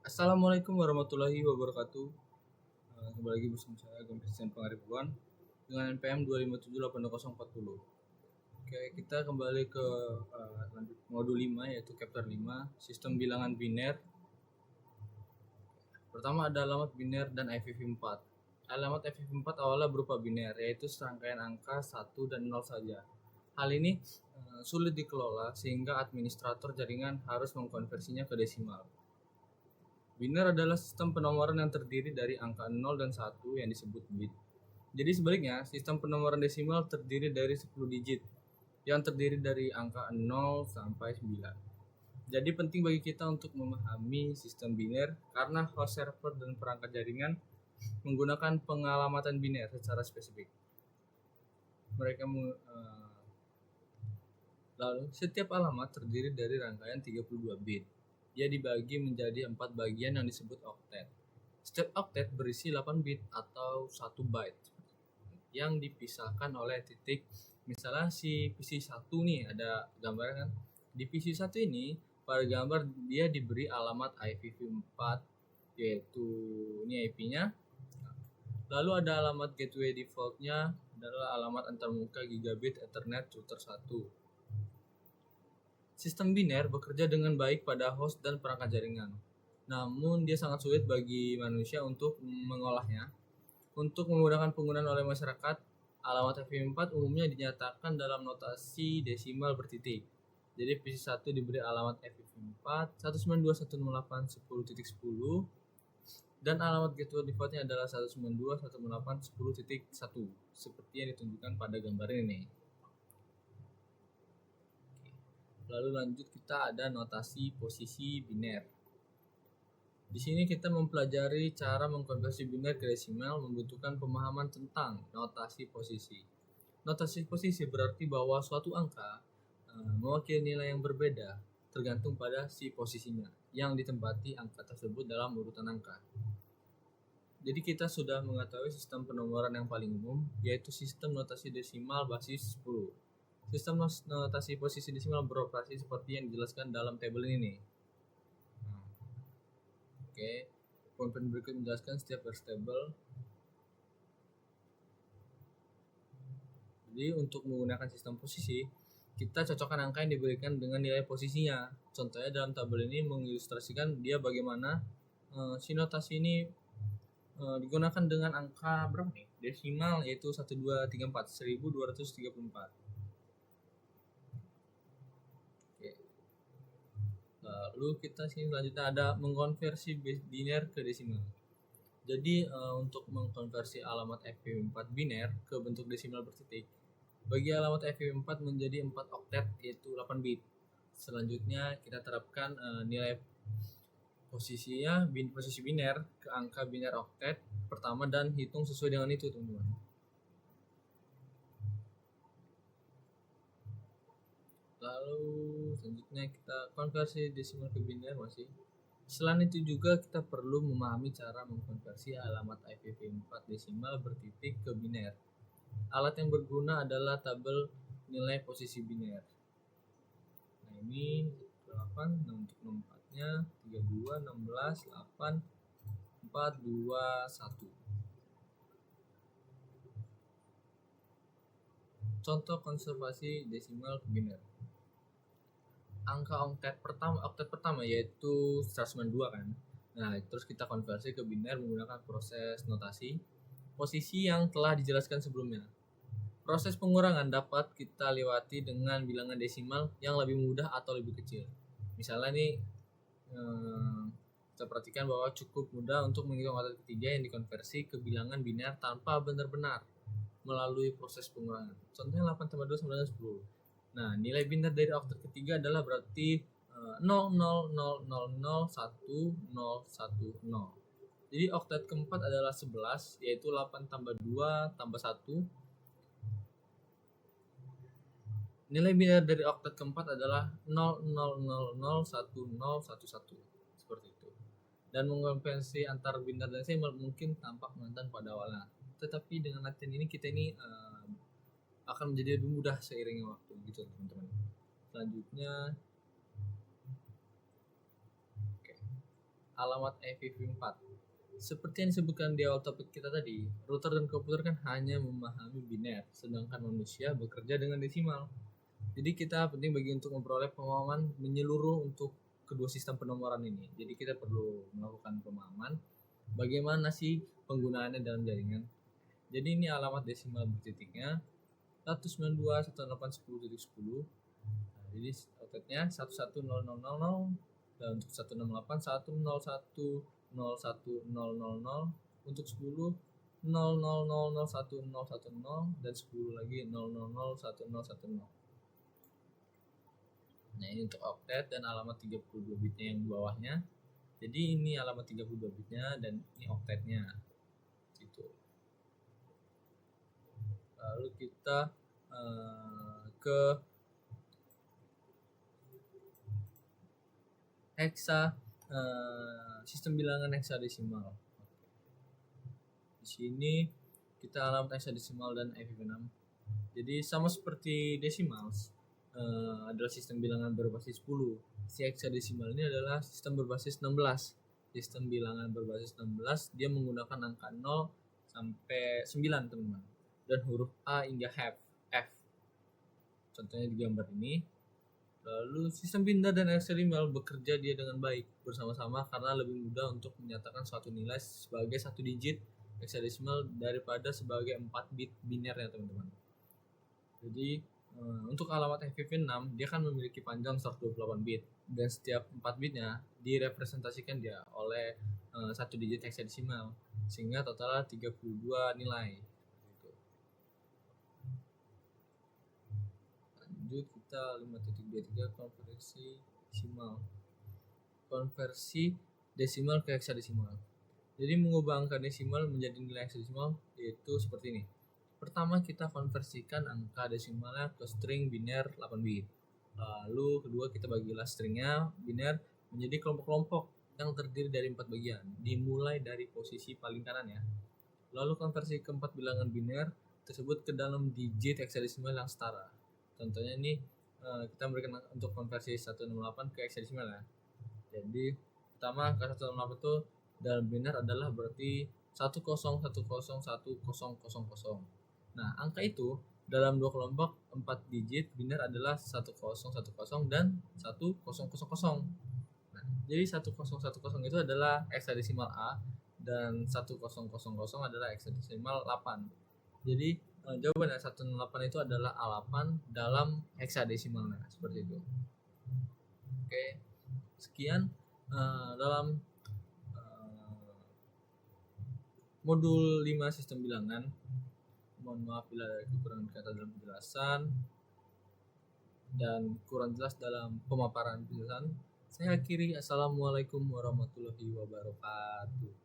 Assalamualaikum warahmatullahi wabarakatuh. Kembali lagi bersama saya Agam Christian Pangaribuan dengan NPM 2578040. Oke, kita kembali ke lanjut modul 5 yaitu chapter 5, sistem bilangan biner. Pertama ada alamat biner dan FIV4. Alamat FIV4 awalnya berupa biner, yaitu serangkaian angka 1 dan 0 saja. Hal ini sulit dikelola sehingga administrator jaringan harus mengkonversinya ke desimal. Biner adalah sistem penomoran yang terdiri dari angka 0 dan 1 yang disebut bit. Jadi sebaliknya, sistem penomoran desimal terdiri dari 10 digit yang terdiri dari angka 0 sampai 9. Jadi penting bagi kita untuk memahami sistem biner karena host server dan perangkat jaringan menggunakan pengalamatan biner secara spesifik. Lalu setiap alamat terdiri dari rangkaian 32 bit. Dia dibagi menjadi 4 bagian yang disebut oktet. Setiap oktet berisi 8 bit atau 1 byte yang dipisahkan oleh titik. Misalnya si PC1 nih ada gambarnya kan. Di PC1 ini pada gambar dia diberi alamat IPv4 yaitu ini IP-nya. Lalu ada alamat gateway defaultnya adalah alamat antarmuka gigabit Ethernet router 1. Sistem biner bekerja dengan baik pada host dan perangkat jaringan. Namun dia sangat sulit bagi manusia untuk mengolahnya. Untuk memudahkan penggunaan oleh masyarakat, alamat FIV4 umumnya dinyatakan dalam notasi desimal bertitik. Jadi PC1 diberi alamat FIV4 192.168.10.10 dan alamat gateway defaultnya adalah 192.168.10.1 seperti yang ditunjukkan pada gambar ini. Lalu lanjut kita ada notasi posisi biner. Di sini kita mempelajari cara mengkonversi biner ke desimal membutuhkan pemahaman tentang notasi posisi. Notasi posisi berarti bahwa suatu angka mewakili nilai yang berbeda tergantung pada si posisinya yang ditempati angka tersebut dalam urutan angka. Jadi kita sudah mengetahui sistem penomoran yang paling umum yaitu sistem notasi desimal basis 10. Sistem notasi posisi desimal beroperasi seperti yang dijelaskan dalam tabel ini. Oke, poin berikut menjelaskan setiap baris tabel. Jadi untuk menggunakan sistem posisi, kita cocokkan angka yang diberikan dengan nilai posisinya. Contohnya dalam tabel ini mengilustrasikan dia bagaimana si notasi ini digunakan dengan angka berapa nih? Desimal yaitu 1234. Oke. Lalu kita sini selanjutnya ada mengkonversi biner ke desimal. Jadi untuk mengkonversi alamat FIV4 biner ke bentuk desimal bertitik, bagi alamat FIV4 menjadi 4 oktet yaitu 8 bit. Selanjutnya kita terapkan nilai posisi biner ke angka biner oktet pertama dan hitung sesuai dengan itu, teman-teman. Lalu selanjutnya kita konversi desimal ke biner masih. Selain itu juga kita perlu memahami cara mengkonversi alamat IPv4 desimal bertitik ke biner. Alat yang berguna adalah tabel nilai posisi biner. Nah ini 8 untuk 4-nya 32, 16, 8, 4, 2, 1. Contoh konservasi desimal ke biner. Angka oktet pertama yaitu 192 kan. Nah, terus kita konversi ke biner menggunakan proses notasi posisi yang telah dijelaskan sebelumnya. Proses pengurangan dapat kita lewati dengan bilangan desimal yang lebih mudah atau lebih kecil. Misalnya nih kita perhatikan bahwa cukup mudah untuk menghitung oktet ketiga yang dikonversi ke bilangan biner tanpa benar-benar melalui proses pengurangan. Contohnya 8 tambah 2 sama dengan 10. Nah, nilai biner dari oktet ketiga adalah berarti 0,000,0,1,0,1,0. Jadi oktet keempat adalah 11, yaitu 8 tambah 2 tambah 1. Nilai biner dari oktet keempat adalah 0,000,1,0,1,1. Seperti itu. Dan mengkonversi antar biner dan desimal mungkin tampak menantang pada awalnya. Tetapi dengan latihan ini kita ini akan menjadi lebih mudah seiringnya waktu gitu teman-teman. Selanjutnya alamat IPv4. Seperti yang disebutkan di awal topik kita tadi, router dan komputer kan hanya memahami biner, sedangkan manusia bekerja dengan desimal. Jadi kita penting bagi untuk memperoleh pemahaman menyeluruh untuk kedua sistem penomoran ini. Jadi kita perlu melakukan pemahaman bagaimana sih penggunaannya dalam jaringan. Jadi ini alamat desimal bertitiknya 192.168.10.10. Nah, jadi outletnya 110000 dan untuk 168.101.101.000 untuk 10 0001.010 dan 10 lagi 0001.010. Nah, ini untuk octet dan alamat 32 bitnya yang di bawahnya. Jadi ini alamat 32 bitnya dan ini octetnya. Gitu. Lalu kita ke hexa, sistem bilangan hexadesimal. Di sini kita alamat hexadesimal dan IPv6. Jadi sama seperti desimals, adalah sistem bilangan berbasis 10. Si hexadesimal ini adalah sistem berbasis 16. Sistem bilangan berbasis 16 dia menggunakan angka 0 sampai 9, teman-teman. Dan huruf A hingga F. Contohnya di gambar ini. Lalu sistem binder dan hexadesimal bekerja dia dengan baik bersama-sama karena lebih mudah untuk menyatakan suatu nilai sebagai satu digit hexadesimal daripada sebagai 4 bit biner ya, teman-teman. Jadi untuk alamat IPv6 dia kan memiliki panjang 128 bit dan setiap 4 bitnya direpresentasikan dia oleh satu digit hexadesimal sehingga totalnya 32 nilai. Lanjut kita 5.23 konversi desimal ke hexadesimal. Jadi mengubah angka desimal menjadi nilai hexadesimal yaitu seperti ini. Pertama kita konversikan angka desimalnya ke string biner 8 bit. Lalu kedua kita bagilah stringnya biner menjadi kelompok-kelompok yang terdiri dari 4 bagian, dimulai dari posisi paling kanan ya. Lalu konversi keempat bilangan biner tersebut ke dalam digit hexadesimal yang setara. Contohnya ini kita berikan untuk konversi 168 ke hexadesimal ya. Jadi pertama angka 168 itu dalam biner adalah berarti 10101000. Nah, angka itu dalam dua kelompok 4 digit biner adalah 1010 dan 1000. Nah, jadi 1010 itu adalah hexadesimal A dan 1000 adalah hexadesimal 8. Jadi jawabannya 168 itu adalah A8 dalam hexadesimalnya, seperti itu. Oke. Sekian dalam modul 5 sistem bilangan. Mohon maaf bila ada kekurangan kata dalam penjelasan dan kurang jelas dalam pemaparan penjelasan. Saya akhiri. Assalamualaikum warahmatullahi wabarakatuh.